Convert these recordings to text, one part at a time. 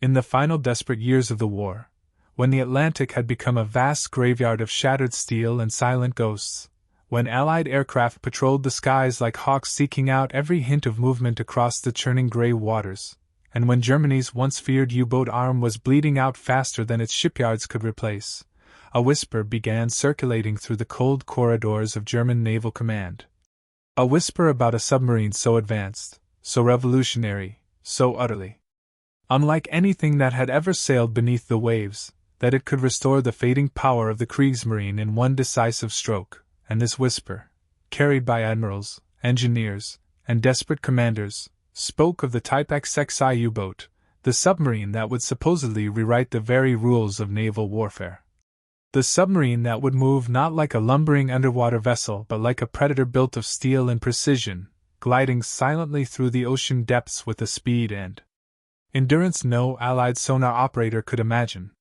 In the final desperate years of the war, when the Atlantic had become a vast graveyard of shattered steel and silent ghosts, when Allied aircraft patrolled the skies like hawks seeking out every hint of movement across the churning gray waters, and when Germany's once feared U-boat arm was bleeding out faster than its shipyards could replace, a whisper began circulating through the cold corridors of German naval command. A whisper about a submarine so advanced, so revolutionary, so utterly unlike anything that had ever sailed beneath the waves, that it could restore the fading power of the Kriegsmarine in one decisive stroke. And this whisper, carried by admirals, engineers, and desperate commanders, spoke of the Type XXI U-boat, the submarine that would supposedly rewrite the very rules of naval warfare. The submarine that would move not like a lumbering underwater vessel but like a predator built of steel and precision, gliding silently through the ocean depths with a speed and endurance no Allied sonar operator could imagine.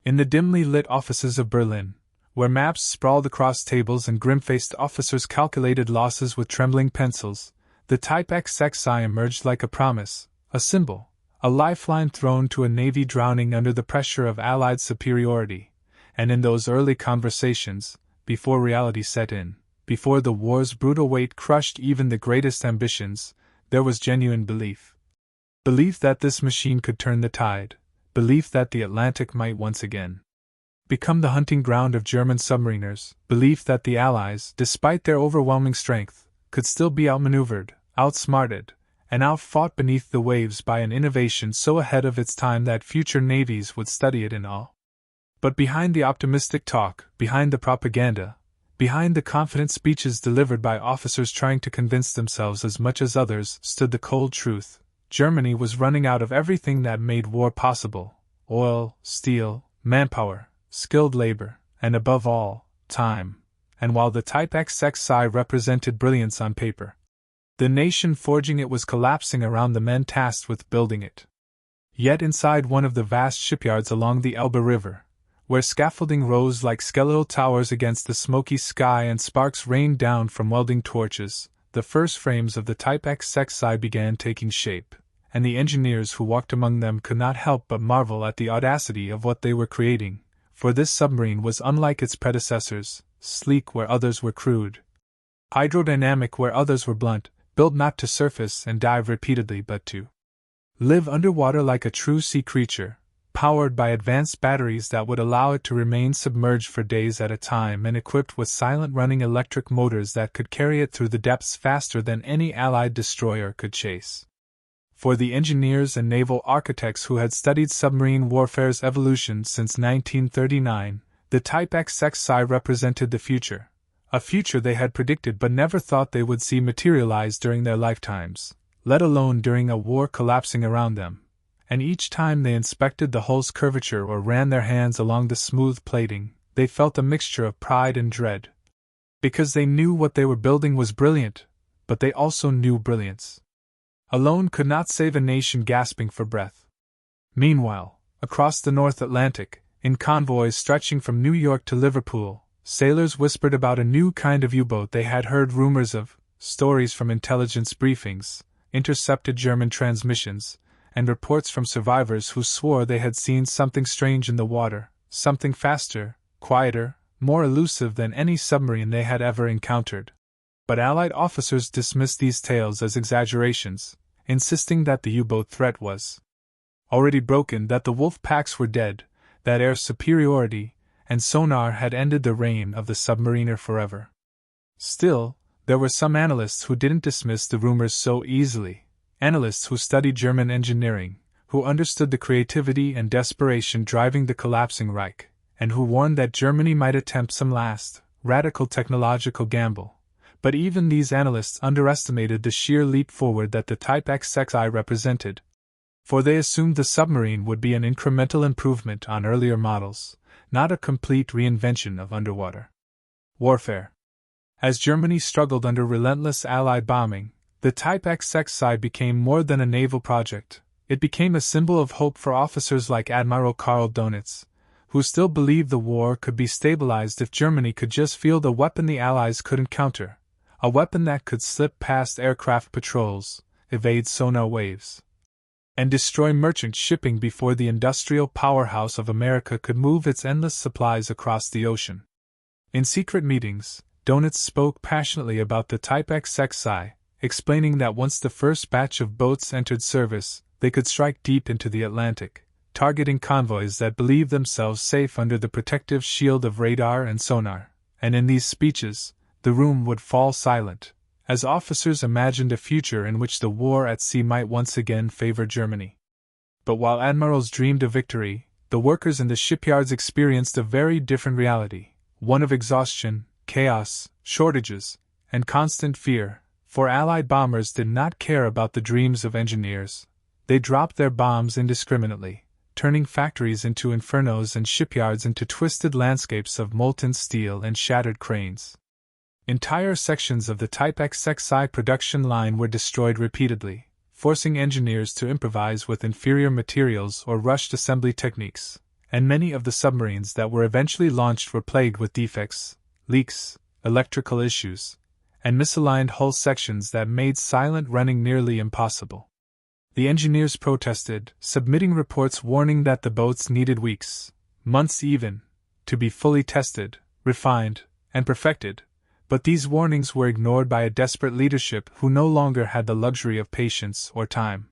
In the dimly lit offices of Berlin, where maps sprawled across tables and grim-faced officers calculated losses with trembling pencils, the Type XXI emerged like a promise, a symbol, a lifeline thrown to a navy drowning under the pressure of Allied superiority. And in those early conversations, before reality set in, before the war's brutal weight crushed even the greatest ambitions, there was genuine belief. Belief that this machine could turn the tide, belief that the Atlantic might once again become the hunting ground of German submariners, belief that the Allies, despite their overwhelming strength, could still be outmaneuvered, outsmarted, and outfought beneath the waves by an innovation so ahead of its time that future navies would study it in awe. But behind the optimistic talk, behind the propaganda, behind the confident speeches delivered by officers trying to convince themselves as much as others, stood the cold truth. Germany was running out of everything that made war possible: oil, steel, manpower, skilled labor, and above all, time. And while the Type XXI represented brilliance on paper, the nation forging it was collapsing around the men tasked with building it. Yet inside one of the vast shipyards along the Elbe River, where scaffolding rose like skeletal towers against the smoky sky and sparks rained down from welding torches, the first frames of the Type XXI began taking shape, and the engineers who walked among them could not help but marvel at the audacity of what they were creating, for this submarine was unlike its predecessors, sleek where others were crude, hydrodynamic where others were blunt, built not to surface and dive repeatedly but to live underwater like a true sea creature, powered by advanced batteries that would allow it to remain submerged for days at a time and equipped with silent running electric motors that could carry it through the depths faster than any Allied destroyer could chase. For the engineers and naval architects who had studied submarine warfare's evolution since 1939, the Type XXI represented the future, a future they had predicted but never thought they would see materialize during their lifetimes, let alone during a war collapsing around them. And each time they inspected the hull's curvature or ran their hands along the smooth plating, they felt a mixture of pride and dread. Because they knew what they were building was brilliant, but they also knew brilliance alone could not save a nation gasping for breath. Meanwhile, across the North Atlantic, in convoys stretching from New York to Liverpool, sailors whispered about a new kind of U-boat they had heard rumors of, stories from intelligence briefings, intercepted German transmissions, and reports from survivors who swore they had seen something strange in the water, something faster, quieter, more elusive than any submarine they had ever encountered. But Allied officers dismissed these tales as exaggerations, insisting that the U-boat threat was already broken, that the wolf packs were dead, that air superiority and sonar had ended the reign of the submariner forever. Still, there were some analysts who didn't dismiss the rumors so easily. Analysts who studied German engineering, who understood the creativity and desperation driving the collapsing Reich, and who warned that Germany might attempt some last, radical technological gamble. But even these analysts underestimated the sheer leap forward that the Type XXI represented. For they assumed the submarine would be an incremental improvement on earlier models, not a complete reinvention of underwater warfare. As Germany struggled under relentless Allied bombing, the Type XXI became more than a naval project. It became a symbol of hope for officers like Admiral Karl Donitz, who still believed the war could be stabilized if Germany could just field a weapon the Allies couldn't counter, a weapon that could slip past aircraft patrols, evade sonar waves, and destroy merchant shipping before the industrial powerhouse of America could move its endless supplies across the ocean. In secret meetings, Donitz spoke passionately about the Type XXI, explaining that once the first batch of boats entered service, they could strike deep into the Atlantic, targeting convoys that believed themselves safe under the protective shield of radar and sonar. And in these speeches, the room would fall silent, as officers imagined a future in which the war at sea might once again favor Germany. But while admirals dreamed of victory, the workers in the shipyards experienced a very different reality, one of exhaustion, chaos, shortages, and constant fear, for Allied bombers did not care about the dreams of engineers. They dropped their bombs indiscriminately, turning factories into infernos and shipyards into twisted landscapes of molten steel and shattered cranes. Entire sections of the Type XXI production line were destroyed repeatedly, forcing engineers to improvise with inferior materials or rushed assembly techniques, and many of the submarines that were eventually launched were plagued with defects, leaks, electrical issues, and misaligned hull sections that made silent running nearly impossible. The engineers protested, submitting reports warning that the boats needed weeks, months even, to be fully tested, refined, and perfected, but these warnings were ignored by a desperate leadership who no longer had the luxury of patience or time.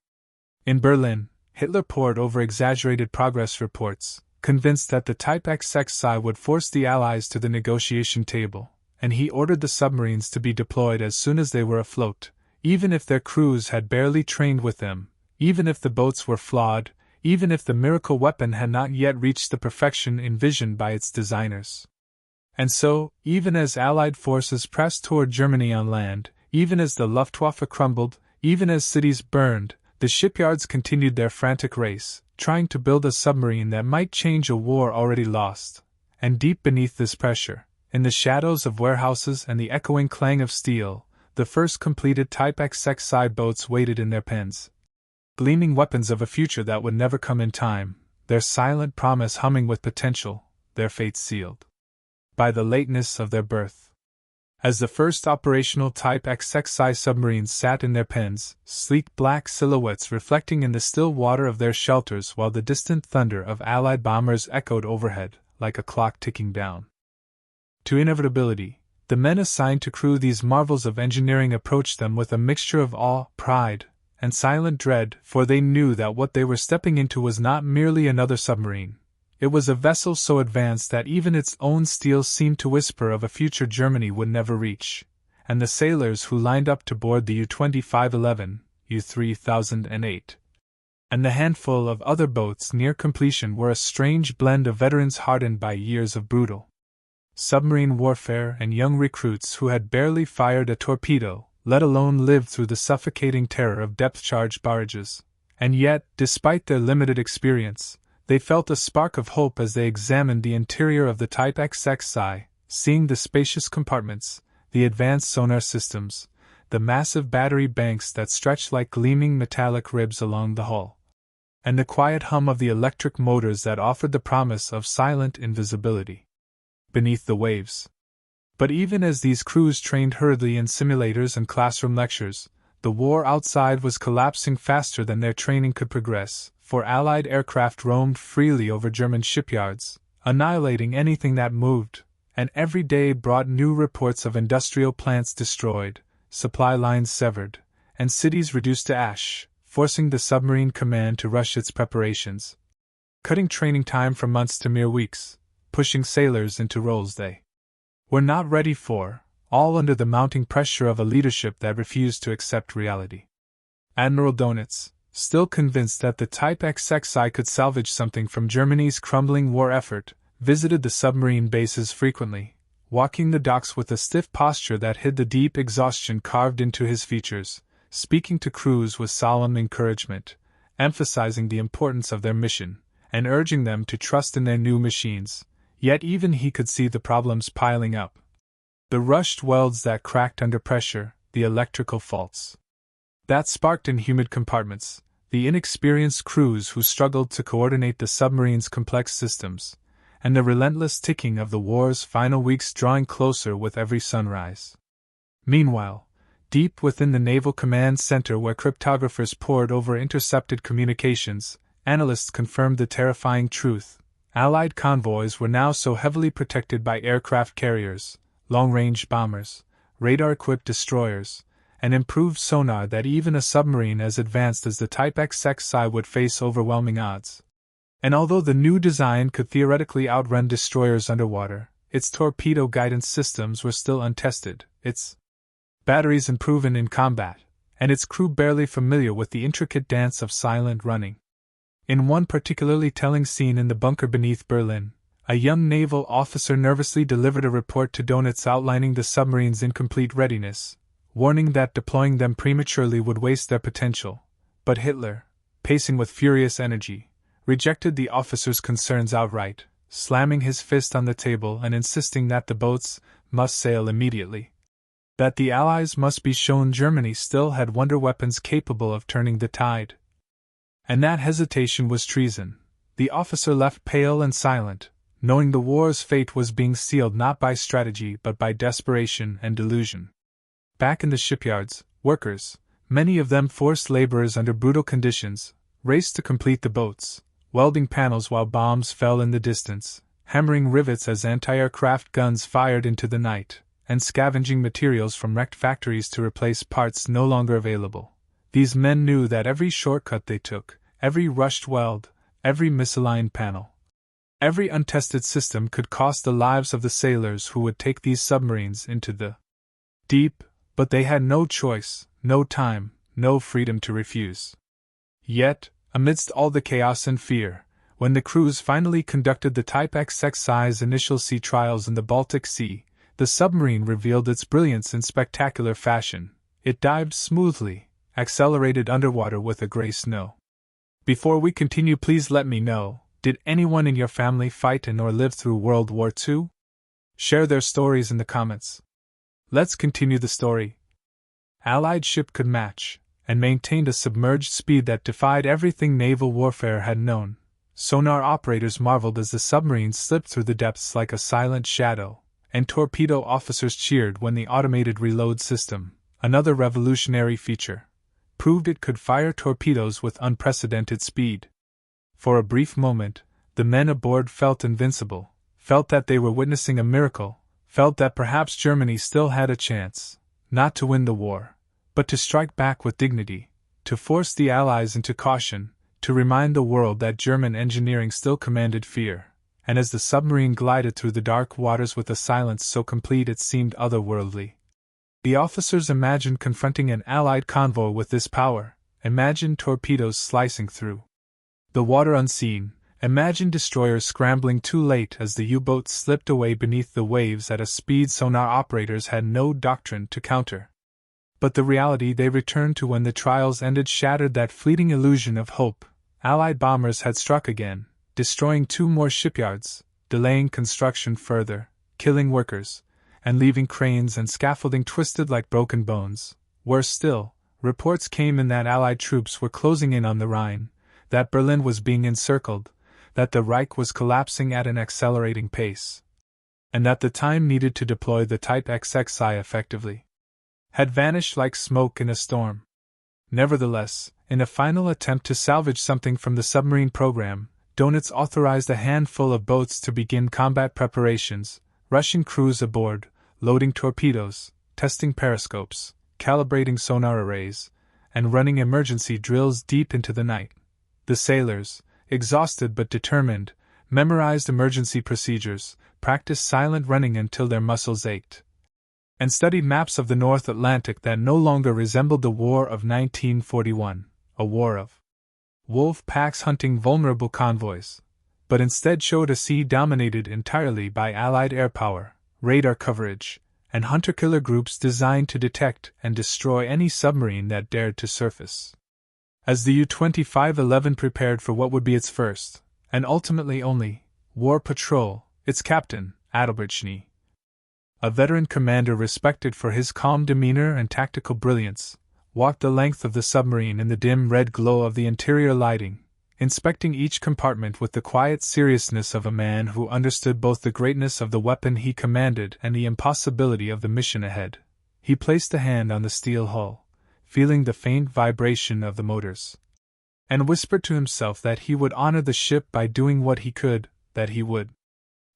In Berlin, Hitler pored over exaggerated progress reports, convinced that the Type XXI would force the Allies to the negotiation table, and he ordered the submarines to be deployed as soon as they were afloat, even if their crews had barely trained with them, even if the boats were flawed, even if the miracle weapon had not yet reached the perfection envisioned by its designers. And so, even as Allied forces pressed toward Germany on land, even as the Luftwaffe crumbled, even as cities burned, the shipyards continued their frantic race, trying to build a submarine that might change a war already lost. And deep beneath this pressure, in the shadows of warehouses and the echoing clang of steel, the first completed Type XXI boats waited in their pens. Gleaming weapons of a future that would never come in time, their silent promise humming with potential, their fate sealed by the lateness of their birth. As the first operational Type XXI submarines sat in their pens, sleek black silhouettes reflecting in the still water of their shelters while the distant thunder of Allied bombers echoed overhead, like a clock ticking down to inevitability, the men assigned to crew these marvels of engineering approached them with a mixture of awe, pride, and silent dread, for they knew that what they were stepping into was not merely another submarine. It was a vessel so advanced that even its own steel seemed to whisper of a future Germany would never reach, and the sailors who lined up to board the U-2511, U-3008, and the handful of other boats near completion were a strange blend of veterans hardened by years of brutal submarine warfare and young recruits who had barely fired a torpedo, let alone lived through the suffocating terror of depth-charge barrages. And yet, despite their limited experience, they felt a spark of hope as they examined the interior of the Type XXI, seeing the spacious compartments, the advanced sonar systems, the massive battery banks that stretched like gleaming metallic ribs along the hull, and the quiet hum of the electric motors that offered the promise of silent invisibility beneath the waves. But even as these crews trained hurriedly in simulators and classroom lectures, the war outside was collapsing faster than their training could progress, for Allied aircraft roamed freely over German shipyards, annihilating anything that moved, and every day brought new reports of industrial plants destroyed, supply lines severed, and cities reduced to ash, forcing the submarine command to rush its preparations, cutting training time from months to mere weeks, pushing sailors into roles they were not ready for, all under the mounting pressure of a leadership that refused to accept reality. Admiral Donitz, still convinced that the Type XXI could salvage something from Germany's crumbling war effort, visited the submarine bases frequently, walking the docks with a stiff posture that hid the deep exhaustion carved into his features, speaking to crews with solemn encouragement, emphasizing the importance of their mission, and urging them to trust in their new machines. Yet even he could see the problems piling up. The rushed welds that cracked under pressure, the electrical faults that sparked in humid compartments, the inexperienced crews who struggled to coordinate the submarine's complex systems, and the relentless ticking of the war's final weeks drawing closer with every sunrise. Meanwhile, Deep within the Naval Command Center where cryptographers pored over intercepted communications, analysts confirmed the terrifying truth. Allied convoys were now so heavily protected by aircraft carriers, long-range bombers, radar-equipped destroyers, and improved sonar that even a submarine as advanced as the Type XXI would face overwhelming odds. And although the new design could theoretically outrun destroyers underwater, its torpedo guidance systems were still untested, its batteries unproven in combat, and its crew barely familiar with the intricate dance of silent running. In one particularly telling scene in the bunker beneath Berlin, a young naval officer nervously delivered a report to Donitz outlining the submarine's incomplete readiness, warning that deploying them prematurely would waste their potential. But Hitler, pacing with furious energy, rejected the officer's concerns outright, slamming his fist on the table and insisting that the boats must sail immediately. That the Allies must be shown Germany still had wonder weapons capable of turning the tide. And that hesitation was treason. The officer left pale and silent, knowing the war's fate was being sealed not by strategy but by desperation and delusion. Back in the shipyards, workers, many of them forced laborers under brutal conditions, raced to complete the boats, welding panels while bombs fell in the distance, hammering rivets as anti-aircraft guns fired into the night, and scavenging materials from wrecked factories to replace parts no longer available. These men knew that every shortcut they took, every rushed weld, every misaligned panel, every untested system could cost the lives of the sailors who would take these submarines into the deep, but they had no choice, no time, no freedom to refuse. Yet, amidst all the chaos and fear, when the crews finally conducted the Type XXI's initial sea trials in the Baltic Sea, the submarine revealed its brilliance in spectacular fashion. It dived smoothly, accelerated underwater with a grace no. Before we continue, please let me know, did anyone in your family fight in or live through World War II? Share their stories in the comments. Let's continue the story. Allied ship could match, and maintained a submerged speed that defied everything naval warfare had known. Sonar operators marveled as the submarine slipped through the depths like a silent shadow, and torpedo officers cheered when the automated reload system, another revolutionary feature, proved it could fire torpedoes with unprecedented speed. For a brief moment, the men aboard felt invincible, felt that they were witnessing a miracle, felt that perhaps Germany still had a chance, not to win the war, but to strike back with dignity, to force the Allies into caution, to remind the world that German engineering still commanded fear. And as the submarine glided through the dark waters with a silence so complete it seemed otherworldly, the officers imagined confronting an Allied convoy with this power, imagined torpedoes slicing through the water unseen, imagined destroyers scrambling too late as the U-boats slipped away beneath the waves at a speed sonar operators had no doctrine to counter. But the reality they returned to when the trials ended shattered that fleeting illusion of hope. Allied bombers had struck again, destroying 2 more shipyards, delaying construction further, killing workers, and leaving cranes and scaffolding twisted like broken bones. Worse still, reports came in that Allied troops were closing in on the Rhine, that Berlin was being encircled, that the Reich was collapsing at an accelerating pace, and that the time needed to deploy the Type XXI effectively had vanished like smoke in a storm. Nevertheless, in a final attempt to salvage something from the submarine program, Donitz authorized a handful of boats to begin combat preparations, rushing crews aboard, loading torpedoes, testing periscopes, calibrating sonar arrays, and running emergency drills deep into the night. The sailors, exhausted but determined, memorized emergency procedures, practiced silent running until their muscles ached, and studied maps of the North Atlantic that no longer resembled the War of 1941, a war of wolf packs hunting vulnerable convoys, but instead showed a sea dominated entirely by Allied air power, radar coverage, and hunter-killer groups designed to detect and destroy any submarine that dared to surface. As the U-2511 prepared for what would be its first, and ultimately only, war patrol, its captain, Captain Schnee, a veteran commander respected for his calm demeanor and tactical brilliance, walked the length of the submarine in the dim red glow of the interior lighting, inspecting each compartment with the quiet seriousness of a man who understood both the greatness of the weapon he commanded and the impossibility of the mission ahead. He placed a hand on the steel hull, feeling the faint vibration of the motors, and whispered to himself that he would honor the ship by doing what he could, that he would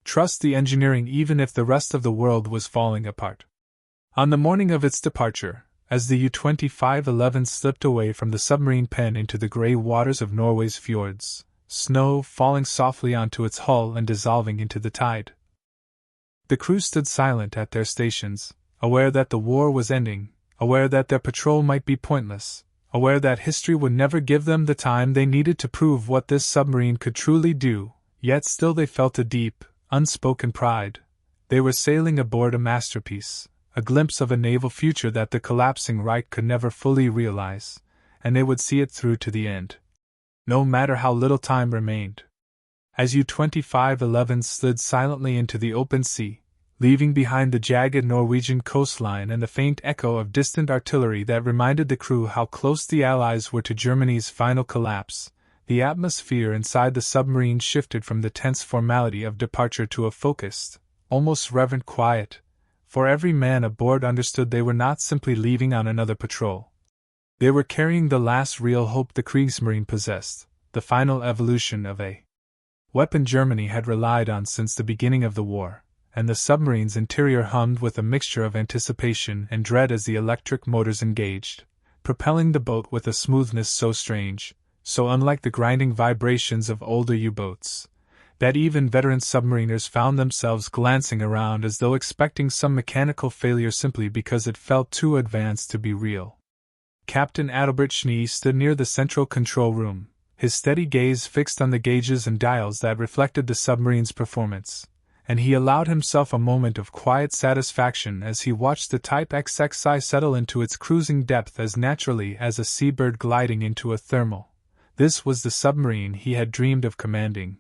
trust the engineering even if the rest of the world was falling apart. On the morning of its departure, as the U-2511 slipped away from the submarine pen into the grey waters of Norway's fjords, snow falling softly onto its hull and dissolving into the tide, the crew stood silent at their stations, aware that the war was ending, aware that their patrol might be pointless, aware that history would never give them the time they needed to prove what this submarine could truly do, yet still they felt a deep, unspoken pride. They were sailing aboard a masterpiece, a glimpse of a naval future that the collapsing Reich could never fully realize, and they would see it through to the end, no matter how little time remained. As U-2511 slid silently into the open sea, leaving behind the jagged Norwegian coastline and the faint echo of distant artillery that reminded the crew how close the Allies were to Germany's final collapse, the atmosphere inside the submarine shifted from the tense formality of departure to a focused, almost reverent quiet, for every man aboard understood they were not simply leaving on another patrol. They were carrying the last real hope the Kriegsmarine possessed, the final evolution of a weapon Germany had relied on since the beginning of the war, and the submarine's interior hummed with a mixture of anticipation and dread as the electric motors engaged, propelling the boat with a smoothness so strange, so unlike the grinding vibrations of older U-boats, that even veteran submariners found themselves glancing around as though expecting some mechanical failure simply because it felt too advanced to be real. Captain Schnee stood near the central control room, his steady gaze fixed on the gauges and dials that reflected the submarine's performance, and he allowed himself a moment of quiet satisfaction as he watched the Type XXI settle into its cruising depth as naturally as a seabird gliding into a thermal. This was the submarine he had dreamed of commanding.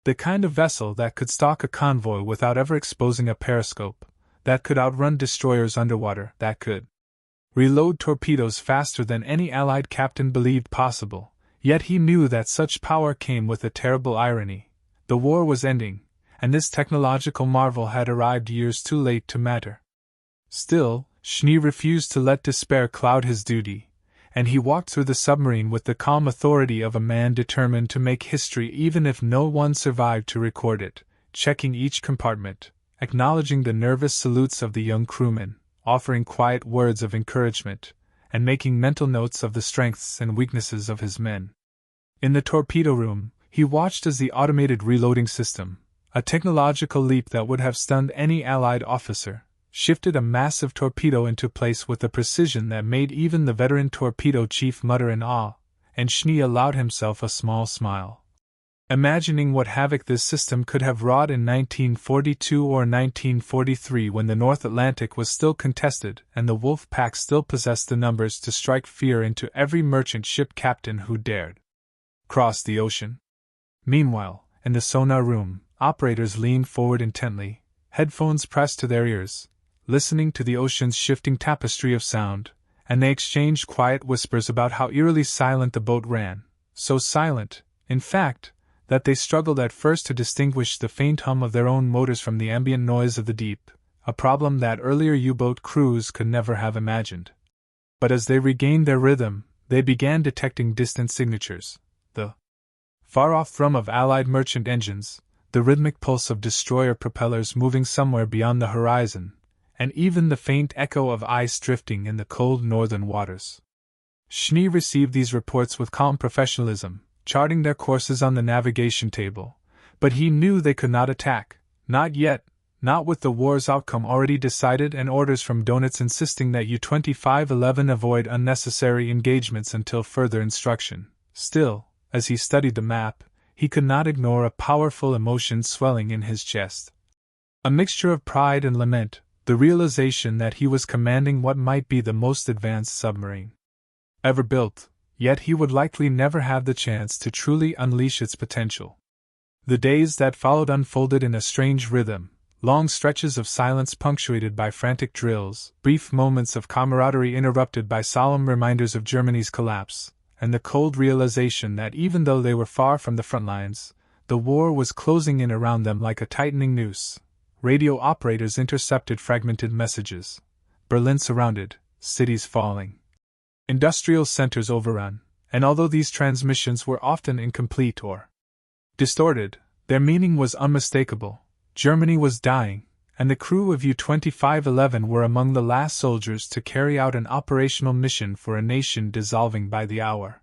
The kind of vessel that could stalk a convoy without ever exposing a periscope, that could outrun destroyers underwater, that could reload torpedoes faster than any Allied captain believed possible. Yet he knew that such power came with a terrible irony. The war was ending, and this technological marvel had arrived years too late to matter. Still, Schnee refused to let despair cloud his duty, and he walked through the submarine with the calm authority of a man determined to make history even if no one survived to record it, checking each compartment, acknowledging the nervous salutes of the young crewmen, offering quiet words of encouragement, and making mental notes of the strengths and weaknesses of his men. In the torpedo room, he watched as the automated reloading system, a technological leap that would have stunned any Allied officer, shifted a massive torpedo into place with a precision that made even the veteran torpedo chief mutter in awe, and Schnee allowed himself a small smile, imagining what havoc this system could have wrought in 1942 or 1943 when the North Atlantic was still contested and the Wolf Pack still possessed the numbers to strike fear into every merchant ship captain who dared cross the ocean. Meanwhile, in the sonar room, operators leaned forward intently, headphones pressed to their ears, listening to the ocean's shifting tapestry of sound, and they exchanged quiet whispers about how eerily silent the boat ran, so silent, in fact, that they struggled at first to distinguish the faint hum of their own motors from the ambient noise of the deep, a problem that earlier U-boat crews could never have imagined. But as they regained their rhythm, they began detecting distant signatures, the far-off thrum of Allied merchant engines, the rhythmic pulse of destroyer propellers moving somewhere beyond the horizon, and even the faint echo of ice drifting in the cold northern waters. Schnee received these reports with calm professionalism, charting their courses on the navigation table, but he knew they could not attack, not yet, not with the war's outcome already decided and orders from Donitz insisting that U-2511 avoid unnecessary engagements until further instruction. Still, as he studied the map, he could not ignore a powerful emotion swelling in his chest. A mixture of pride and lament, the realization that he was commanding what might be the most advanced submarine ever built, yet he would likely never have the chance to truly unleash its potential. The days that followed unfolded in a strange rhythm, long stretches of silence punctuated by frantic drills, brief moments of camaraderie interrupted by solemn reminders of Germany's collapse, and the cold realization that even though they were far from the front lines, the war was closing in around them like a tightening noose. Radio operators intercepted fragmented messages. Berlin surrounded, cities falling, industrial centers overrun, and although these transmissions were often incomplete or distorted, their meaning was unmistakable. Germany was dying, and the crew of U-2511 were among the last soldiers to carry out an operational mission for a nation dissolving by the hour.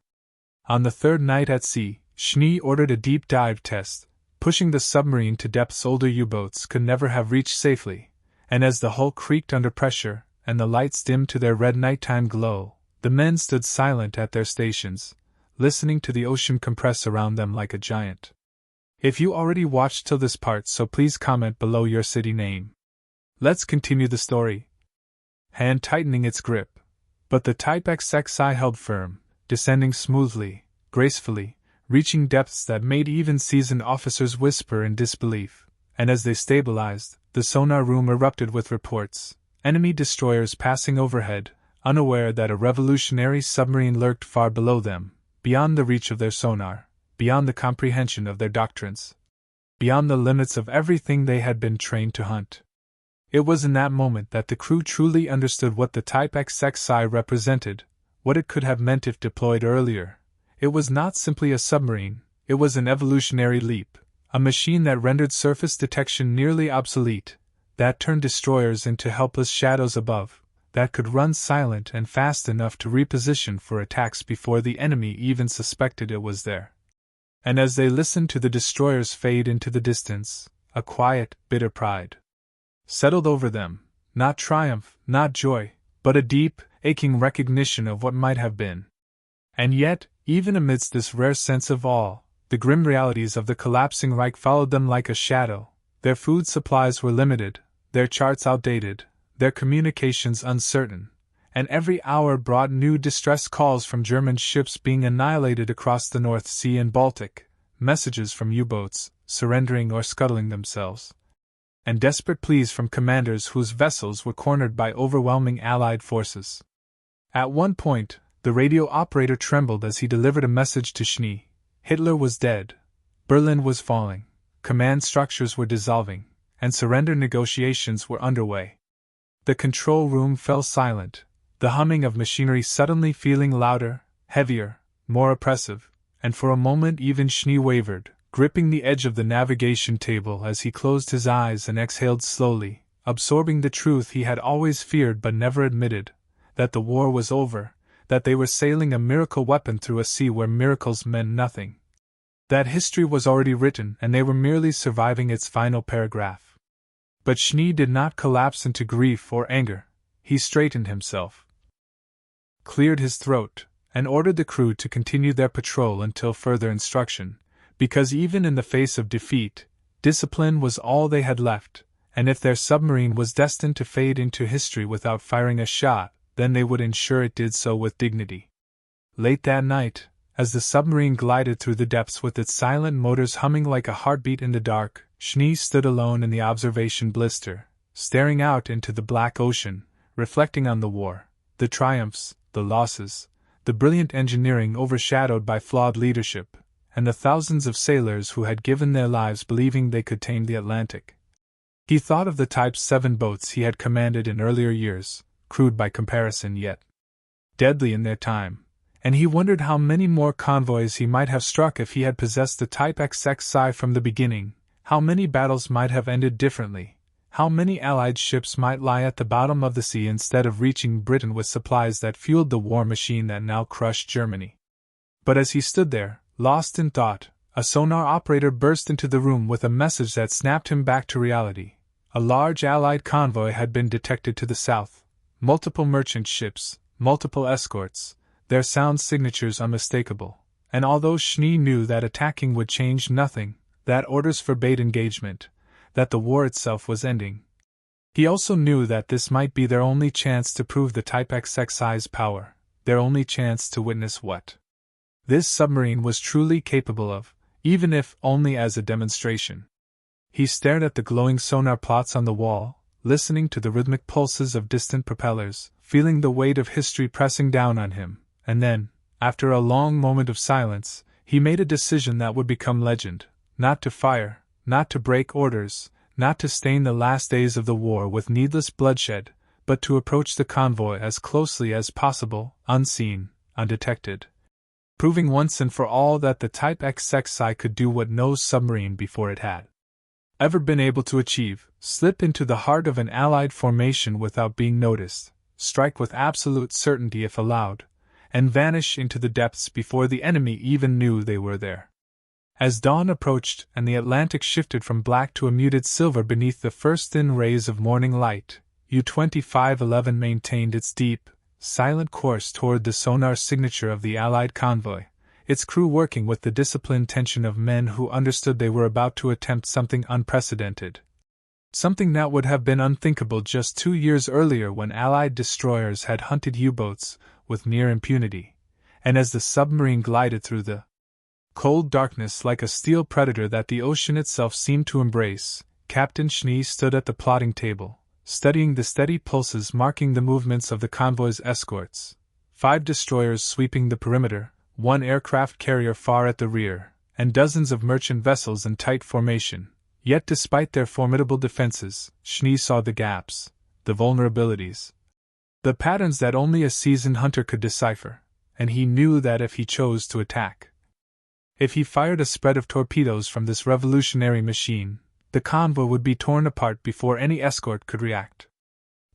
On the third night at sea, Schnee ordered a deep dive test, pushing the submarine to depths older U-boats could never have reached safely, and as the hull creaked under pressure, and the lights dimmed to their red nighttime glow, the men stood silent at their stations, listening to the ocean compress around them like a giant. If you already watched till this part, so please comment below your city name. Let's continue the story. Hand tightening its grip, but the Type XXI held firm, descending smoothly, gracefully, reaching depths that made even seasoned officers whisper in disbelief, and as they stabilized, the sonar room erupted with reports, enemy destroyers passing overhead, unaware that a revolutionary submarine lurked far below them, beyond the reach of their sonar, beyond the comprehension of their doctrines, beyond the limits of everything they had been trained to hunt. It was in that moment that the crew truly understood what the Type XXI represented, what it could have meant if deployed earlier. It was not simply a submarine, it was an evolutionary leap, a machine that rendered surface detection nearly obsolete, that turned destroyers into helpless shadows above, that could run silent and fast enough to reposition for attacks before the enemy even suspected it was there. And as they listened to the destroyers fade into the distance, a quiet, bitter pride settled over them, not triumph, not joy, but a deep, aching recognition of what might have been. And yet, even amidst this rare sense of awe, the grim realities of the collapsing Reich followed them like a shadow. Their food supplies were limited, their charts outdated, their communications uncertain, and every hour brought new distress calls from German ships being annihilated across the North Sea and Baltic, messages from U-boats, surrendering or scuttling themselves, and desperate pleas from commanders whose vessels were cornered by overwhelming Allied forces. At one point, the radio operator trembled as he delivered a message to Schnee. Hitler was dead, Berlin was falling, command structures were dissolving, and surrender negotiations were underway. The control room fell silent, the humming of machinery suddenly feeling louder, heavier, more oppressive, and for a moment even Schnee wavered, gripping the edge of the navigation table as he closed his eyes and exhaled slowly, absorbing the truth he had always feared but never admitted, that the war was over, that they were sailing a miracle weapon through a sea where miracles meant nothing. That history was already written and they were merely surviving its final paragraph. But Schnee did not collapse into grief or anger. He straightened himself, cleared his throat, and ordered the crew to continue their patrol until further instruction, because even in the face of defeat, discipline was all they had left, and if their submarine was destined to fade into history without firing a shot, then they would ensure it did so with dignity. Late that night, as the submarine glided through the depths with its silent motors humming like a heartbeat in the dark, Schnee stood alone in the observation blister, staring out into the black ocean, reflecting on the war, the triumphs, the losses, the brilliant engineering overshadowed by flawed leadership, and the thousands of sailors who had given their lives believing they could tame the Atlantic. He thought of the Type 7 boats he had commanded in earlier years, crude by comparison yet deadly in their time, and he wondered how many more convoys he might have struck if he had possessed the Type XXI from the beginning, how many battles might have ended differently, how many Allied ships might lie at the bottom of the sea instead of reaching Britain with supplies that fueled the war machine that now crushed Germany. But as he stood there, lost in thought, a sonar operator burst into the room with a message that snapped him back to reality. A large Allied convoy had been detected to the south, multiple merchant ships, multiple escorts, their sound signatures unmistakable, and although Schnee knew that attacking would change nothing, that orders forbade engagement, that the war itself was ending, he also knew that this might be their only chance to prove the Type XXI's power, their only chance to witness what this submarine was truly capable of, even if only as a demonstration. He stared at the glowing sonar plots on the wall, listening to the rhythmic pulses of distant propellers, feeling the weight of history pressing down on him, and then, after a long moment of silence, he made a decision that would become legend: not to fire, not to break orders, not to stain the last days of the war with needless bloodshed, but to approach the convoy as closely as possible, unseen, undetected. Proving once and for all that the Type XXI could do what no submarine before it had ever been able to achieve: slip into the heart of an Allied formation without being noticed, strike with absolute certainty if allowed, and vanish into the depths before the enemy even knew they were there. As dawn approached and the Atlantic shifted from black to a muted silver beneath the first thin rays of morning light, U-2511 maintained its deep, silent course toward the sonar signature of the Allied convoy, its crew working with the disciplined tension of men who understood they were about to attempt something unprecedented. Something that would have been unthinkable just 2 years earlier when Allied destroyers had hunted U-boats with near impunity, and as the submarine glided through the cold darkness like a steel predator that the ocean itself seemed to embrace, Captain Schnee stood at the plotting table, studying the steady pulses marking the movements of the convoy's escorts. 5 destroyers sweeping the perimeter, 1 aircraft carrier far at the rear, and dozens of merchant vessels in tight formation. Yet despite their formidable defenses, Schnee saw the gaps, the vulnerabilities, the patterns that only a seasoned hunter could decipher, and he knew that if he chose to attack, if he fired a spread of torpedoes from this revolutionary machine, the convoy would be torn apart before any escort could react.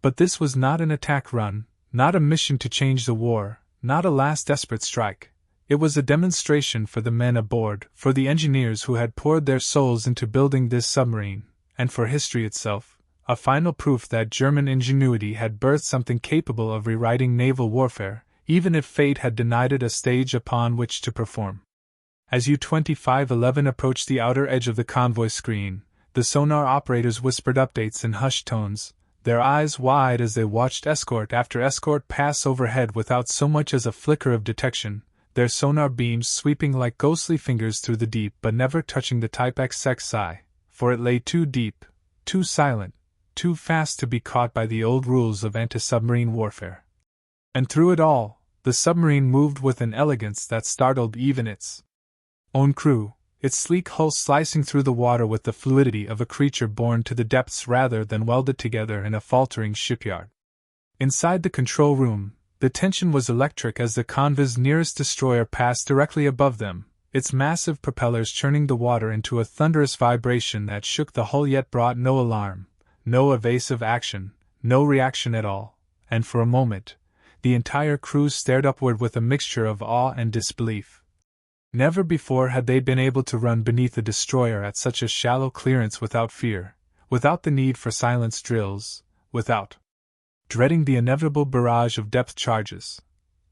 But this was not an attack run, not a mission to change the war, not a last desperate strike. It was a demonstration for the men aboard, for the engineers who had poured their souls into building this submarine, and for history itself, a final proof that German ingenuity had birthed something capable of rewriting naval warfare, even if fate had denied it a stage upon which to perform. As U-2511 approached the outer edge of the convoy screen, the sonar operators whispered updates in hushed tones, their eyes wide as they watched escort after escort pass overhead without so much as a flicker of detection, their sonar beams sweeping like ghostly fingers through the deep but never touching the Type XXI, for it lay too deep, too silent, too fast to be caught by the old rules of anti-submarine warfare. And through it all, the submarine moved with an elegance that startled even its own crew, its sleek hull slicing through the water with the fluidity of a creature born to the depths rather than welded together in a faltering shipyard. Inside the control room, the tension was electric as the convoy's nearest destroyer passed directly above them, its massive propellers churning the water into a thunderous vibration that shook the hull yet brought no alarm, no evasive action, no reaction at all, and for a moment, the entire crew stared upward with a mixture of awe and disbelief. Never before had they been able to run beneath a destroyer at such a shallow clearance without fear, without the need for silence drills, without dreading the inevitable barrage of depth charges.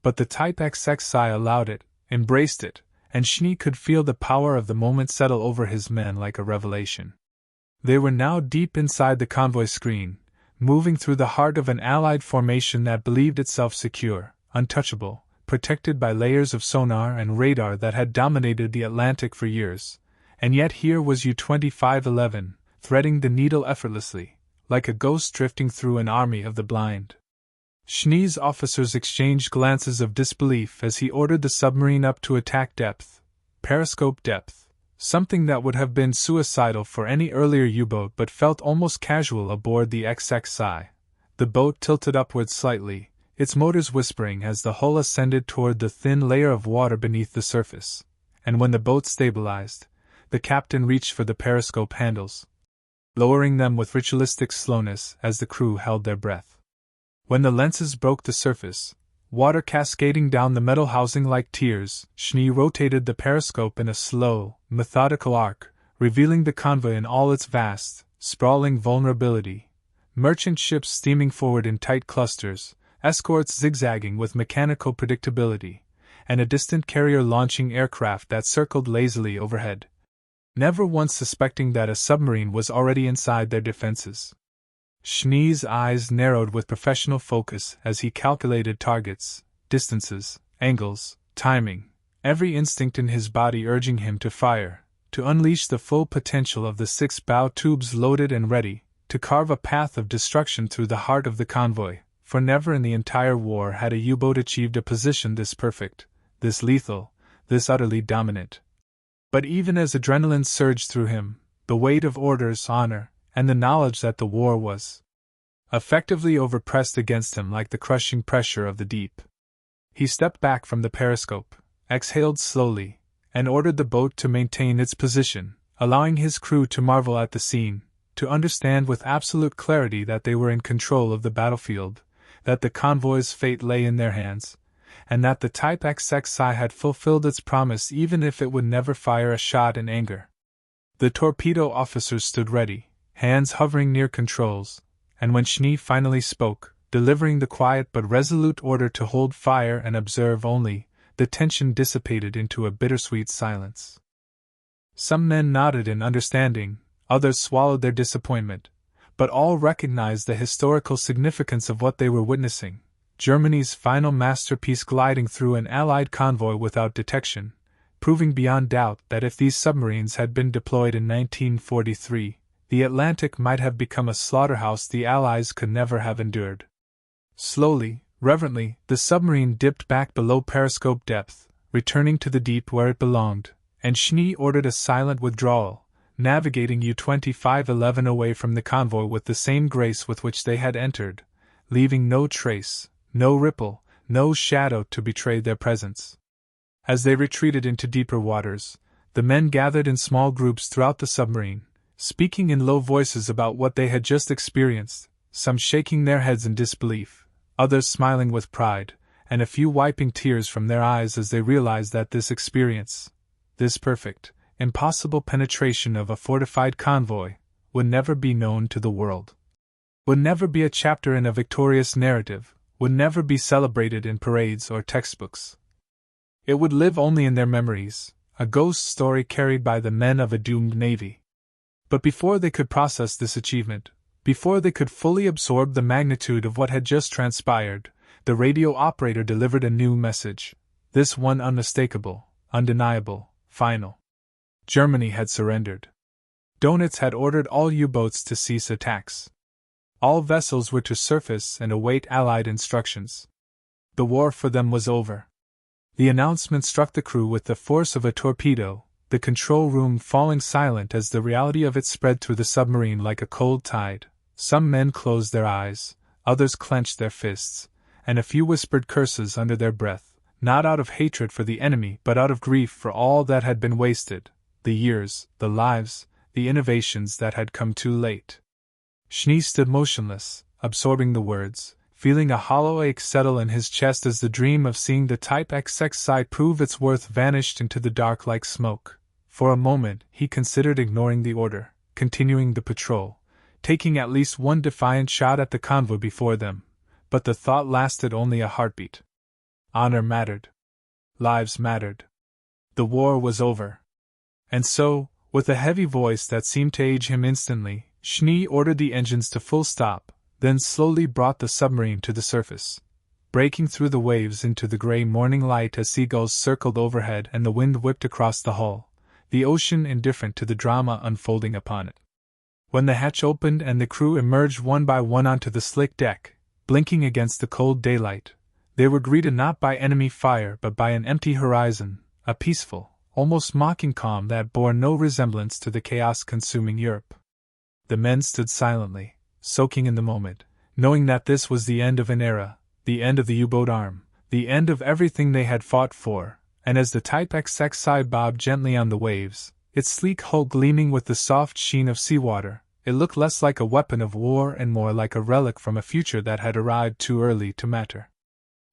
But the Type XXI allowed it, embraced it, and Schnee could feel the power of the moment settle over his men like a revelation. They were now deep inside the convoy screen, moving through the heart of an Allied formation that believed itself secure, untouchable, protected by layers of sonar and radar that had dominated the Atlantic for years, and yet here was U-2511, threading the needle effortlessly, like a ghost drifting through an army of the blind. Schnee's officers exchanged glances of disbelief as he ordered the submarine up to attack depth, periscope depth, something that would have been suicidal for any earlier U-boat but felt almost casual aboard the XXI. The boat tilted upward slightly, its motors whispering as the hull ascended toward the thin layer of water beneath the surface, and when the boat stabilized, the captain reached for the periscope handles, lowering them with ritualistic slowness as the crew held their breath. When the lenses broke the surface, water cascading down the metal housing like tears, Schnee rotated the periscope in a slow, methodical arc, revealing the convoy in all its vast, sprawling vulnerability. Merchant ships steaming forward in tight clusters, escorts zigzagging with mechanical predictability, and a distant carrier launching aircraft that circled lazily overhead, never once suspecting that a submarine was already inside their defenses. Schnee's eyes narrowed with professional focus as he calculated targets, distances, angles, timing, every instinct in his body urging him to fire, to unleash the full potential of the 6 bow tubes loaded and ready, to carve a path of destruction through the heart of the convoy, for never in the entire war had a U-boat achieved a position this perfect, this lethal, this utterly dominant. But even as adrenaline surged through him, the weight of orders, honor, and the knowledge that the war was effectively overpressed against him like the crushing pressure of the deep. He stepped back from the periscope, exhaled slowly, and ordered the boat to maintain its position, allowing his crew to marvel at the scene, to understand with absolute clarity that they were in control of the battlefield, that the convoy's fate lay in their hands, and that the Type XXI had fulfilled its promise even if it would never fire a shot in anger. The torpedo officers stood ready, hands hovering near controls, and when Schnee finally spoke, delivering the quiet but resolute order to hold fire and observe only, the tension dissipated into a bittersweet silence. Some men nodded in understanding, others swallowed their disappointment, but all recognized the historical significance of what they were witnessing: Germany's final masterpiece gliding through an Allied convoy without detection, proving beyond doubt that if these submarines had been deployed in 1943, the Atlantic might have become a slaughterhouse the Allies could never have endured. Slowly, reverently, the submarine dipped back below periscope depth, returning to the deep where it belonged, and Schnee ordered a silent withdrawal, navigating U-2511 away from the convoy with the same grace with which they had entered, leaving no trace, no ripple, no shadow to betray their presence. As they retreated into deeper waters, the men gathered in small groups throughout the submarine, speaking in low voices about what they had just experienced, some shaking their heads in disbelief, others smiling with pride, and a few wiping tears from their eyes as they realized that this experience, this perfect, impossible penetration of a fortified convoy, would never be known to the world. Would never be a chapter in a victorious narrative, would never be celebrated in parades or textbooks. It would live only in their memories, a ghost story carried by the men of a doomed navy. But before they could process this achievement, before they could fully absorb the magnitude of what had just transpired, the radio operator delivered a new message, this one unmistakable, undeniable, final. Germany had surrendered. Donitz had ordered all U-boats to cease attacks. All vessels were to surface and await Allied instructions. The war for them was over. The announcement struck the crew with the force of a torpedo, the control room falling silent as the reality of it spread through the submarine like a cold tide. Some men closed their eyes, others clenched their fists, and a few whispered curses under their breath, not out of hatred for the enemy but out of grief for all that had been wasted, the years, the lives, the innovations that had come too late. Schnee stood motionless, absorbing the words, feeling a hollow ache settle in his chest as the dream of seeing the Type XXI prove its worth vanished into the dark like smoke. For a moment he considered ignoring the order, continuing the patrol, taking at least one defiant shot at the convoy before them, but the thought lasted only a heartbeat. Honor mattered. Lives mattered. The war was over. And so, with a heavy voice that seemed to age him instantly, Schnee ordered the engines to full stop, then slowly brought the submarine to the surface, breaking through the waves into the gray morning light as seagulls circled overhead and the wind whipped across the hull, the ocean indifferent to the drama unfolding upon it. When the hatch opened and the crew emerged one by one onto the slick deck, blinking against the cold daylight, they were greeted not by enemy fire but by an empty horizon, a peaceful, almost mocking calm that bore no resemblance to the chaos-consuming Europe. The men stood silently, soaking in the moment, knowing that this was the end of an era, the end of the U-boat arm, the end of everything they had fought for, and as the Type XXI bobbed gently on the waves, its sleek hull gleaming with the soft sheen of seawater, it looked less like a weapon of war and more like a relic from a future that had arrived too early to matter.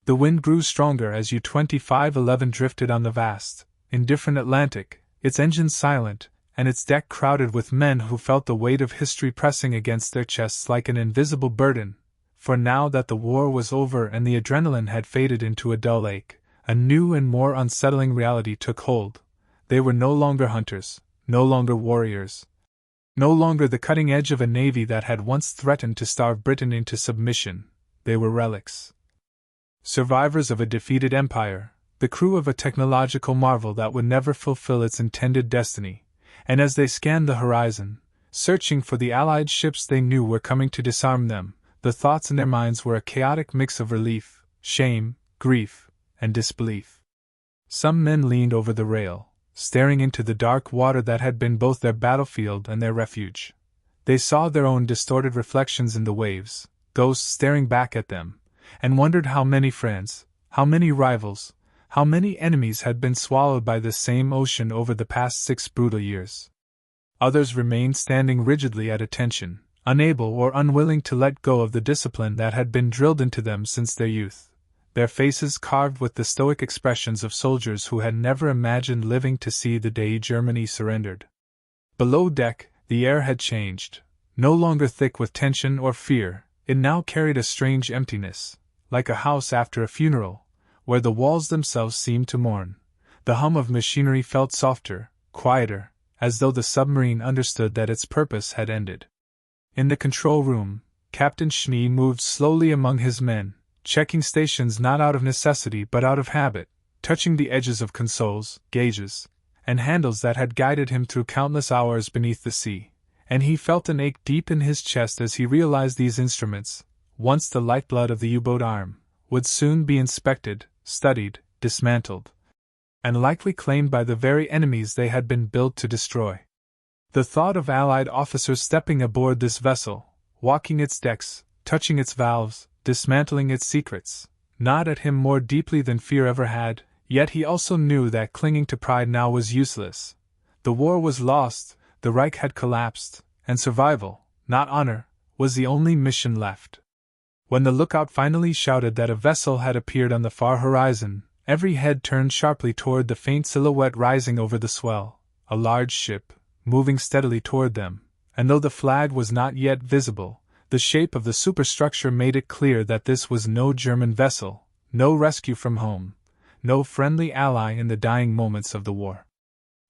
The wind grew stronger as U-2511 drifted on the vast, indifferent Atlantic, its engines silent, and its deck crowded with men who felt the weight of history pressing against their chests like an invisible burden, for now that the war was over and the adrenaline had faded into a dull ache, a new and more unsettling reality took hold. They were no longer hunters, no longer warriors, no longer the cutting edge of a navy that had once threatened to starve Britain into submission. They were relics. Survivors of a defeated empire, the crew of a technological marvel that would never fulfill its intended destiny. And as they scanned the horizon, searching for the Allied ships they knew were coming to disarm them, the thoughts in their minds were a chaotic mix of relief, shame, grief, and disbelief. Some men leaned over the rail, staring into the dark water that had been both their battlefield and their refuge. They saw their own distorted reflections in the waves, ghosts staring back at them, and wondered how many friends, how many rivals, how many enemies had been swallowed by this same ocean over the past 6 brutal years. Others remained standing rigidly at attention, unable or unwilling to let go of the discipline that had been drilled into them since their youth, their faces carved with the stoic expressions of soldiers who had never imagined living to see the day Germany surrendered. Below deck, the air had changed. No longer thick with tension or fear, it now carried a strange emptiness, like a house after a funeral, where the walls themselves seemed to mourn. The hum of machinery felt softer, quieter, as though the submarine understood that its purpose had ended. In the control room, Captain Schnee moved slowly among his men, checking stations not out of necessity but out of habit, touching the edges of consoles, gauges, and handles that had guided him through countless hours beneath the sea, and he felt an ache deep in his chest as he realized these instruments, once the lifeblood of the U-boat arm, would soon be inspected, studied, dismantled, and likely claimed by the very enemies they had been built to destroy. The thought of Allied officers stepping aboard this vessel, walking its decks, touching its valves, dismantling its secrets, gnawed at him more deeply than fear ever had, yet he also knew that clinging to pride now was useless. The war was lost, the Reich had collapsed, and survival, not honor, was the only mission left. When the lookout finally shouted that a vessel had appeared on the far horizon, every head turned sharply toward the faint silhouette rising over the swell, a large ship, moving steadily toward them, and though the flag was not yet visible, the shape of the superstructure made it clear that this was no German vessel, no rescue from home, no friendly ally in the dying moments of the war.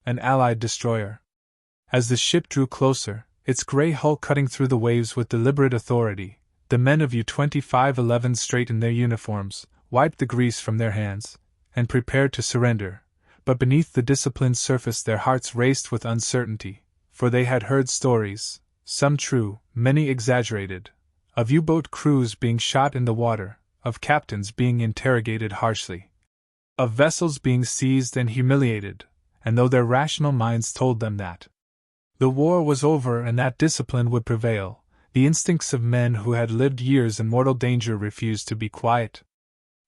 An Allied destroyer. As the ship drew closer, its gray hull cutting through the waves with deliberate authority, the men of U-2511 straightened their uniforms, wiped the grease from their hands, and prepared to surrender, but beneath the disciplined surface their hearts raced with uncertainty, for they had heard stories, some true, many exaggerated, of U-boat crews being shot in the water, of captains being interrogated harshly, of vessels being seized and humiliated, and though their rational minds told them that the war was over and that discipline would prevail, the instincts of men who had lived years in mortal danger refused to be quiet.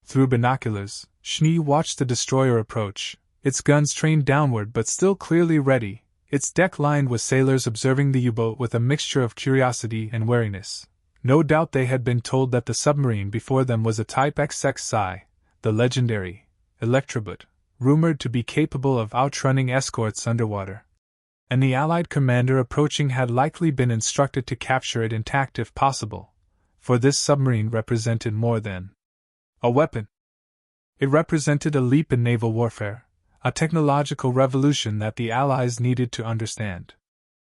Through binoculars, Schnee watched the destroyer approach, its guns trained downward but still clearly ready, its deck lined with sailors observing the U-boat with a mixture of curiosity and wariness. No doubt they had been told that the submarine before them was a Type XXI, the legendary Electroblot, rumored to be capable of outrunning escorts underwater. And the Allied commander approaching had likely been instructed to capture it intact if possible, for this submarine represented more than a weapon. It represented a leap in naval warfare, a technological revolution that the Allies needed to understand.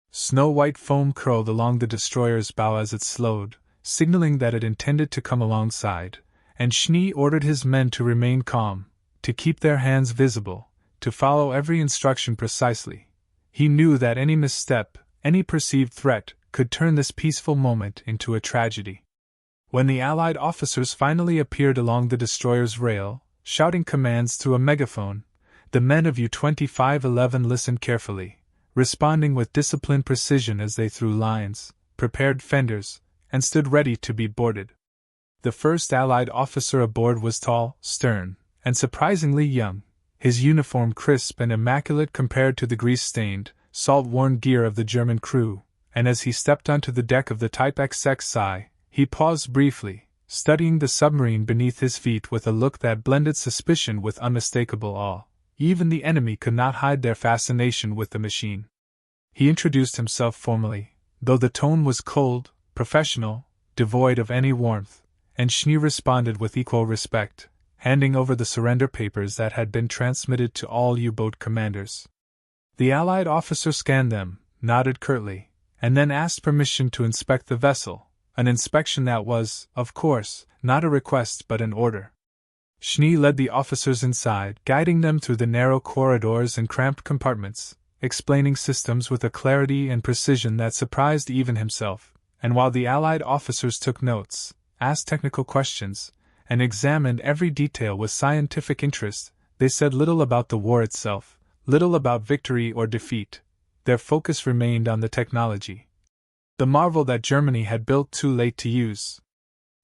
Snow-white foam curled along the destroyer's bow as it slowed, signaling that it intended to come alongside, and Schnee ordered his men to remain calm, to keep their hands visible, to follow every instruction precisely. He knew that any misstep, any perceived threat, could turn this peaceful moment into a tragedy. When the Allied officers finally appeared along the destroyer's rail, shouting commands through a megaphone, the men of U-2511 listened carefully, responding with disciplined precision as they threw lines, prepared fenders, and stood ready to be boarded. The first Allied officer aboard was tall, stern, and surprisingly young, his uniform crisp and immaculate compared to the grease-stained, salt-worn gear of the German crew, and as he stepped onto the deck of the Type XXI, he paused briefly, studying the submarine beneath his feet with a look that blended suspicion with unmistakable awe. Even the enemy could not hide their fascination with the machine. He introduced himself formally, though the tone was cold, professional, devoid of any warmth, and Schnee responded with equal respect, handing over the surrender papers that had been transmitted to all U-boat commanders. The Allied officer scanned them, nodded curtly, and then asked permission to inspect the vessel, an inspection that was, of course, not a request but an order. Schnee led the officers inside, guiding them through the narrow corridors and cramped compartments, explaining systems with a clarity and precision that surprised even himself, and while the Allied officers took notes, asked technical questions, and examined every detail with scientific interest, they said little about the war itself, little about victory or defeat. Their focus remained on the technology. The marvel that Germany had built too late to use.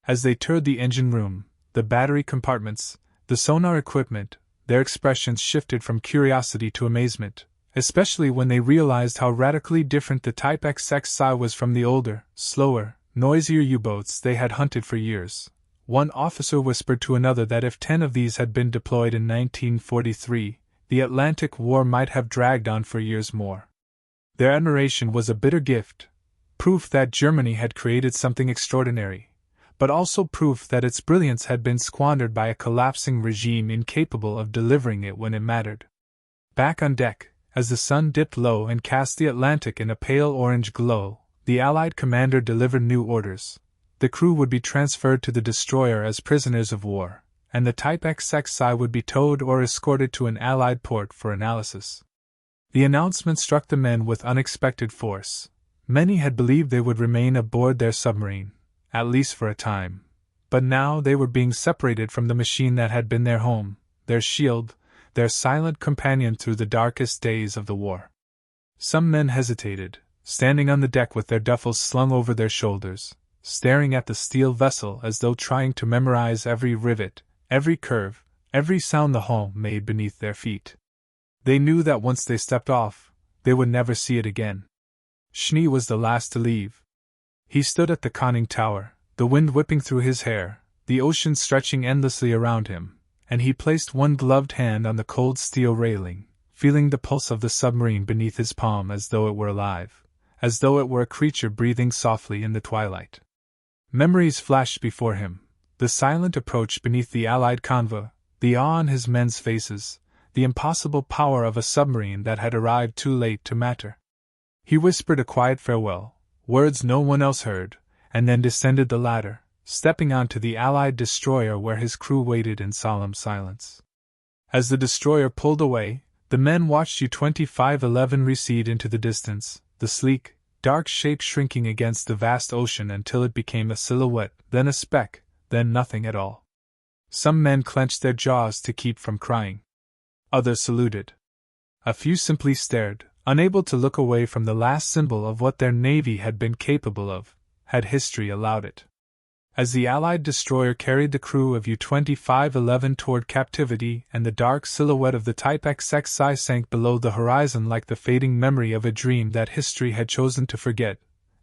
As they toured the engine room, the battery compartments, the sonar equipment, their expressions shifted from curiosity to amazement, especially when they realized how radically different the Type XXI was from the older, slower, noisier U-boats they had hunted for years. One officer whispered to another that if 10 of these had been deployed in 1943, the Atlantic War might have dragged on for years more. Their admiration was a bitter gift, proof that Germany had created something extraordinary, but also proof that its brilliance had been squandered by a collapsing regime incapable of delivering it when it mattered. Back on deck, as the sun dipped low and cast the Atlantic in a pale orange glow, the Allied commander delivered new orders. The crew would be transferred to the destroyer as prisoners of war, and the Type XXI would be towed or escorted to an Allied port for analysis. The announcement struck the men with unexpected force. Many had believed they would remain aboard their submarine, at least for a time. But now they were being separated from the machine that had been their home, their shield, their silent companion through the darkest days of the war. Some men hesitated, standing on the deck with their duffels slung over their shoulders, staring at the steel vessel as though trying to memorize every rivet, every curve, every sound the hull made beneath their feet. They knew that once they stepped off, they would never see it again. Schnee was the last to leave. He stood at the conning tower, the wind whipping through his hair, the ocean stretching endlessly around him, and he placed one gloved hand on the cold steel railing, feeling the pulse of the submarine beneath his palm as though it were alive, as though it were a creature breathing softly in the twilight. Memories flashed before him, the silent approach beneath the Allied convoy, the awe on his men's faces, the impossible power of a submarine that had arrived too late to matter. He whispered a quiet farewell, words no one else heard, and then descended the ladder, stepping onto the Allied destroyer where his crew waited in solemn silence. As the destroyer pulled away, the men watched U-2511 recede into the distance, the sleek, dark shape shrinking against the vast ocean until it became a silhouette, then a speck, then nothing at all. Some men clenched their jaws to keep from crying. Others saluted. A few simply stared, unable to look away from the last symbol of what their navy had been capable of, had history allowed it. As the Allied destroyer carried the crew of U-2511 toward captivity and the dark silhouette of the Type XXI sank below the horizon like the fading memory of a dream that history had chosen to forget,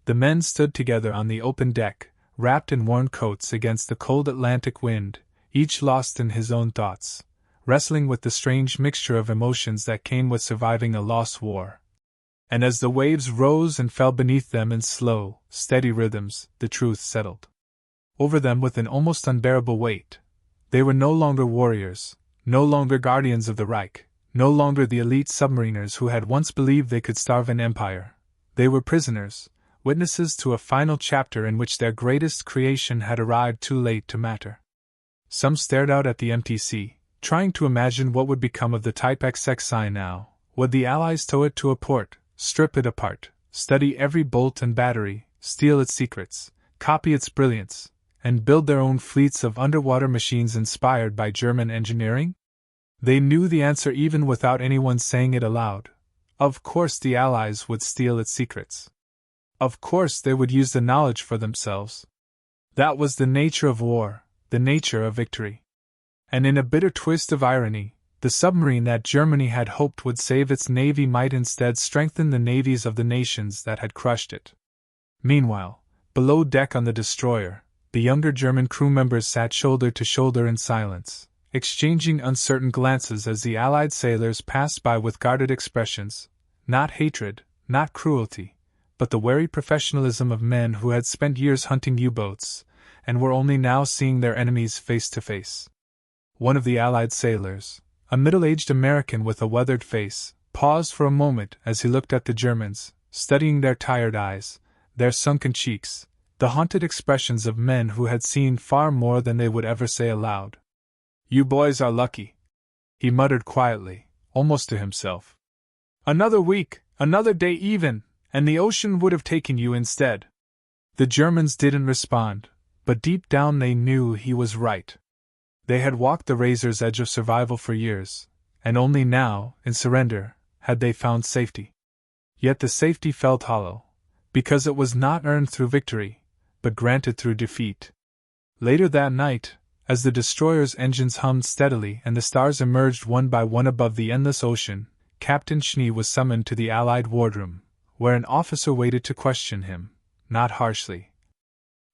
the men stood together on the open deck, wrapped in worn coats against the cold Atlantic wind, each lost in his own thoughts, wrestling with the strange mixture of emotions that came with surviving a lost war. And as the waves rose and fell beneath them in slow, steady rhythms, the truth settled over them with an almost unbearable weight. They were no longer warriors, no longer guardians of the Reich, no longer the elite submariners who had once believed they could starve an empire. They were prisoners, witnesses to a final chapter in which their greatest creation had arrived too late to matter. Some stared out at the empty sea, trying to imagine what would become of the Type XXI now. Would the Allies tow it to a port, strip it apart, study every bolt and battery, steal its secrets, copy its brilliance, and build their own fleets of underwater machines inspired by German engineering? They knew the answer even without anyone saying it aloud. Of course the Allies would steal its secrets. Of course they would use the knowledge for themselves. That was the nature of war, the nature of victory. And in a bitter twist of irony, the submarine that Germany had hoped would save its navy might instead strengthen the navies of the nations that had crushed it. Meanwhile, below deck on the destroyer, the younger German crew members sat shoulder to shoulder in silence, exchanging uncertain glances as the Allied sailors passed by with guarded expressions, not hatred, not cruelty, but the wary professionalism of men who had spent years hunting U-boats, and were only now seeing their enemies face to face. One of the Allied sailors, a middle-aged American with a weathered face, paused for a moment as he looked at the Germans, studying their tired eyes, their sunken cheeks, the haunted expressions of men who had seen far more than they would ever say aloud. "You boys are lucky," he muttered quietly, almost to himself. "Another week, another day even, and the ocean would have taken you instead." The Germans didn't respond, but deep down they knew he was right. They had walked the razor's edge of survival for years, and only now, in surrender, had they found safety. Yet the safety felt hollow, because it was not earned through victory, but granted through defeat. Later that night, as the destroyer's engines hummed steadily and the stars emerged one by one above the endless ocean, Captain Schnee was summoned to the Allied wardroom, where an officer waited to question him, not harshly,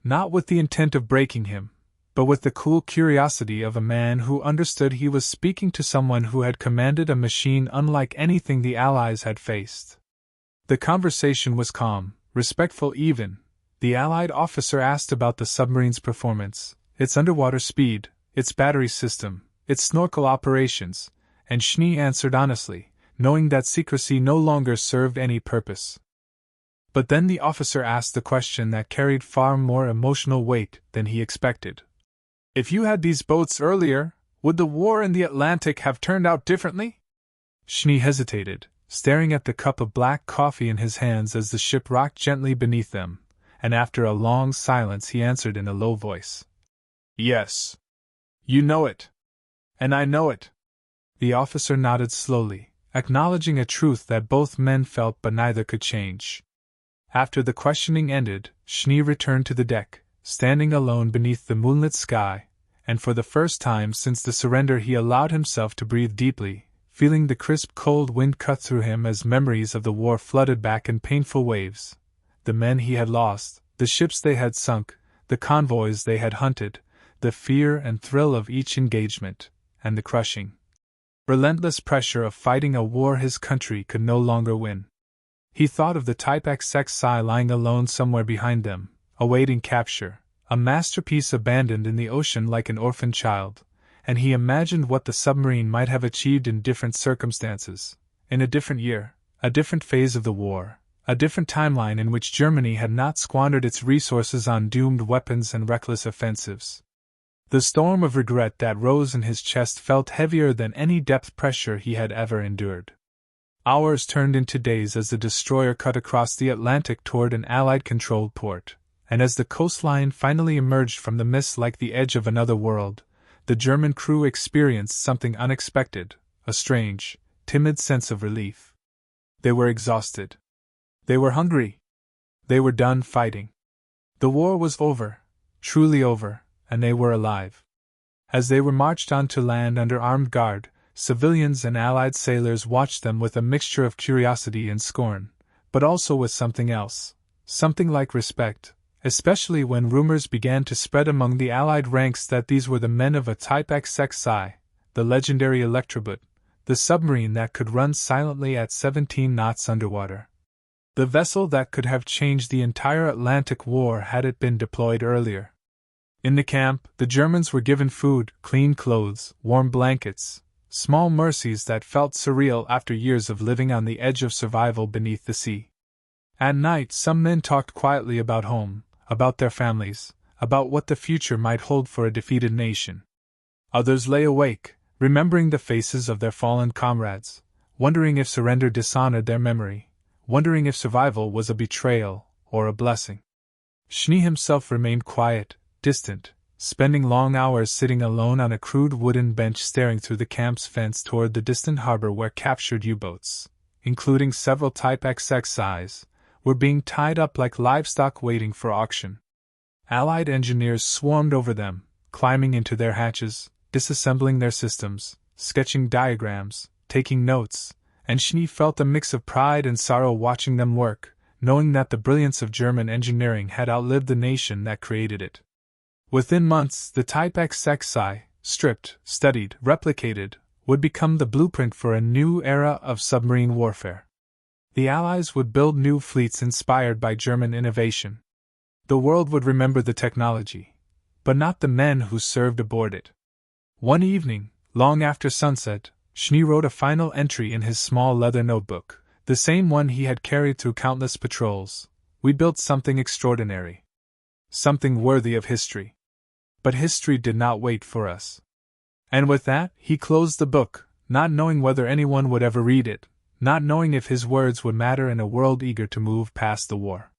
not with the intent of breaking him, but with the cool curiosity of a man who understood he was speaking to someone who had commanded a machine unlike anything the Allies had faced. The conversation was calm, respectful even. The Allied officer asked about the submarine's performance, its underwater speed, its battery system, its snorkel operations, and Schnee answered honestly, knowing that secrecy no longer served any purpose. But then the officer asked the question that carried far more emotional weight than he expected. If you had these boats earlier, would the war in the Atlantic have turned out differently? Schnee hesitated, staring at the cup of black coffee in his hands as the ship rocked gently beneath them, and after a long silence he answered in a low voice. Yes. You know it. And I know it. The officer nodded slowly, acknowledging a truth that both men felt but neither could change. After the questioning ended, Schnee returned to the deck, standing alone beneath the moonlit sky, and for the first time since the surrender he allowed himself to breathe deeply, feeling the crisp cold wind cut through him as memories of the war flooded back in painful waves. The men he had lost, the ships they had sunk, the convoys they had hunted, the fear and thrill of each engagement, and the crushing, relentless pressure of fighting a war his country could no longer win. He thought of the Type XXI lying alone somewhere behind them, awaiting capture, a masterpiece abandoned in the ocean like an orphan child, and he imagined what the submarine might have achieved in different circumstances, in a different year, a different phase of the war, a different timeline in which Germany had not squandered its resources on doomed weapons and reckless offensives. The storm of regret that rose in his chest felt heavier than any depth pressure he had ever endured. Hours turned into days as the destroyer cut across the Atlantic toward an Allied-controlled port, and as the coastline finally emerged from the mist like the edge of another world, the German crew experienced something unexpected, a strange, timid sense of relief. They were exhausted. They were hungry. They were done fighting. The war was over, truly over, and they were alive. As they were marched on to land under armed guard, civilians and Allied sailors watched them with a mixture of curiosity and scorn, but also with something else, something like respect, especially when rumors began to spread among the Allied ranks that these were the men of a Type XXI, the legendary Electroblot, the submarine that could run silently at 17 knots underwater. The vessel that could have changed the entire Atlantic War had it been deployed earlier. In the camp, the Germans were given food, clean clothes, warm blankets, small mercies that felt surreal after years of living on the edge of survival beneath the sea. At night, some men talked quietly about home, about their families, about what the future might hold for a defeated nation. Others lay awake, remembering the faces of their fallen comrades, wondering if surrender dishonored their memory, wondering if survival was a betrayal or a blessing. Schnee himself remained quiet, distant, spending long hours sitting alone on a crude wooden bench staring through the camp's fence toward the distant harbor where captured U-boats, including several Type XXIs, were being tied up like livestock waiting for auction. Allied engineers swarmed over them, climbing into their hatches, disassembling their systems, sketching diagrams, taking notes, and Schnee felt a mix of pride and sorrow watching them work, knowing that the brilliance of German engineering had outlived the nation that created it. Within months, the Type XXI, stripped, studied, replicated, would become the blueprint for a new era of submarine warfare. The Allies would build new fleets inspired by German innovation. The world would remember the technology, but not the men who served aboard it. One evening, long after sunset, Schnee wrote a final entry in his small leather notebook, the same one he had carried through countless patrols. We built something extraordinary. Something worthy of history. But history did not wait for us. And with that, he closed the book, not knowing whether anyone would ever read it, not knowing if his words would matter in a world eager to move past the war.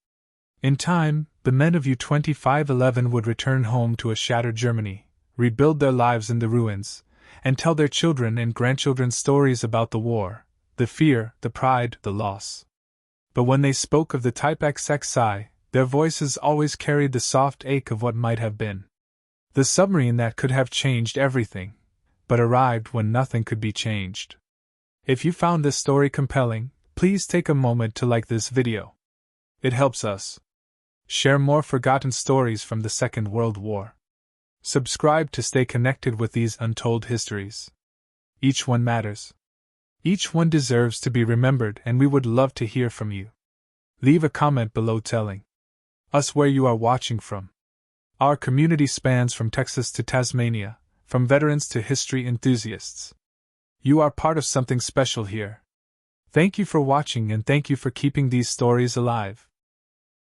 In time, the men of U-2511 would return home to a shattered Germany, rebuild their lives in the ruins, and tell their children and grandchildren stories about the war, the fear, the pride, the loss. But when they spoke of the Type XXI, their voices always carried the soft ache of what might have been. The submarine that could have changed everything, but arrived when nothing could be changed. If you found this story compelling, please take a moment to like this video. It helps us share more forgotten stories from the Second World War. Subscribe to stay connected with these untold histories. Each one matters. Each one deserves to be remembered, and we would love to hear from you. Leave a comment below telling us where you are watching from. Our community spans from Texas to Tasmania, from veterans to history enthusiasts. You are part of something special here. Thank you for watching, and thank you for keeping these stories alive.